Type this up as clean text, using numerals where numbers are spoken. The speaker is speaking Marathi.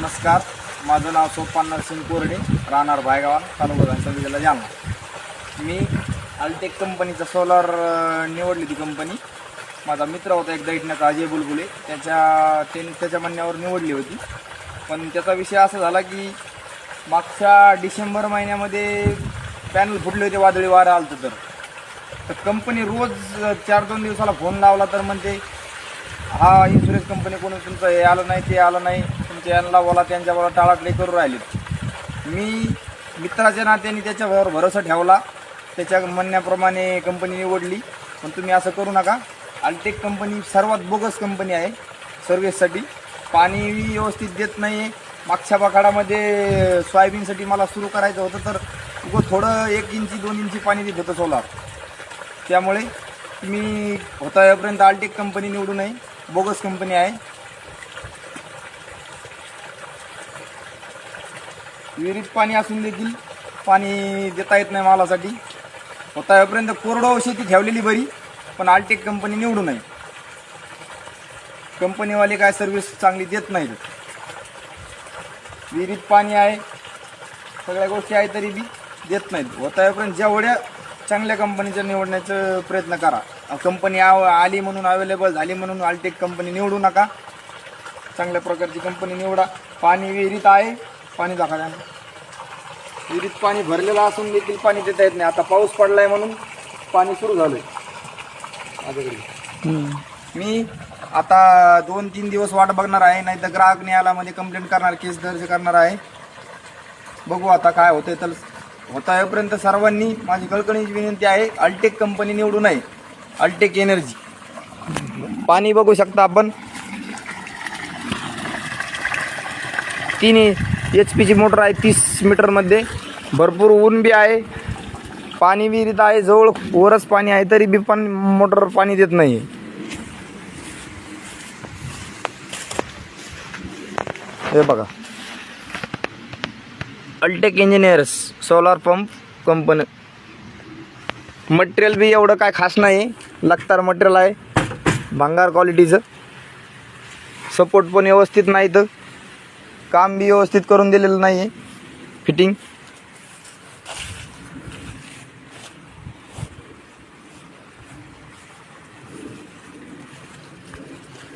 नमस्कार, माझं नाव सोपान नरसिंग कोरडे, राहणार भायगावान, तालुका घनसावंगी, जिल्हा जालना. मी अल्टेक कंपनीचा सोलार निवडली ती कंपनी. माझा मित्र होता एक दैठण्याचा अजय बुलबुले, त्याच्या म्हणण्यावर निवडली होती. पण त्याचा विषय असा झाला की मागच्या डिसेंबर महिन्यामध्ये पॅनल फुटले होते, वादळी वारं आलं तर कंपनी रोज 4-2 दिवसाला फोन लावला तर म्हणते हा इन्शुरन्स कंपनी कोणी तुमचं हे आलं नाही ते आलं नाही, तुमच्या यांना बोला त्यांच्या बोला, टाळाटळी करू राहिले. मी मित्राच्या नात्याने त्याच्यावर भरोसा ठेवला, त्याच्या म्हणण्याप्रमाणे कंपनी निवडली. पण तुम्ही असं करू नका. अल्टेक कंपनी सर्वात बोगस कंपनी आहे सर्व्हिससाठी. पाणी व्यवस्थित देत नाही आहे. मागच्या बखाडामध्ये सोयाबीनसाठी मला सुरू करायचं होतं तर थोडं 1 इंची 2 इंची पाणी देत होतं सोलार. त्यामुळे तुम्ही होतापर्यंत अल्टेक कंपनी निवडू नये, बोगस कंपनी आहे. विहिरीत पाणी असून देखील पाणी देता येत नाही मालासाठी. होतापर्यंत कोरडवाहू शेती ठेवलेली बरी, पण अल्टेक कंपनी निवडू नये. कंपनीवाले काय सर्व्हिस चांगली देत नाहीत. विहिरीत पाणी आहे, सगळ्या गोष्टी आहे, तरी बी देत नाहीत. होतापर्यंत जेवढ्या चांगल्या कंपनीचं निवडण्याचा प्रयत्न करा. कंपनी आली म्हणून, अवेलेबल झाली म्हणून अल्टेक कंपनी निवडू नका. चांगल्या प्रकारची कंपनी निवडा. पाणी विहिरीत आहे, पाणी दाखवा. विहिरीत पाणी भरलेलं असून देखील पाणी देता येत नाही. आता पाऊस पडलाय म्हणून पाणी सुरू झालंय माझ्याकडे. मी आता 2-3 दिवस वाट बघणार आहे, नाही तर ग्राहक न्यायालयामध्ये कंप्लेंट करणार, केस दर्ज करणार आहे. बघू आता काय होतंय. तर होतापर्यंत सर्वांनी माझी कळकळीची विनंती आहे, अल्टेक कंपनी निवडू नये. अल्टेक एनर्जी. पाणी बघू शकता आपण, 3 HP ची मोटर आहे 30 मीटरमध्ये. भरपूर ऊन बी आहे, पाणी विहिरीत आहे, जवळ वरच पाणी आहे, तरी बी पण मोटर पाणी देत नाही. हे बघा, Altek engineers solar pump company. Material बी एवढं काय खास नाही, लागतार मटेरियल आहे, भंगार क्वालिटीचं. सपोर्ट पण व्यवस्थित नाही, तर काम बी व्यवस्थित करून दिलेलं नाही आहे, फिटिंग.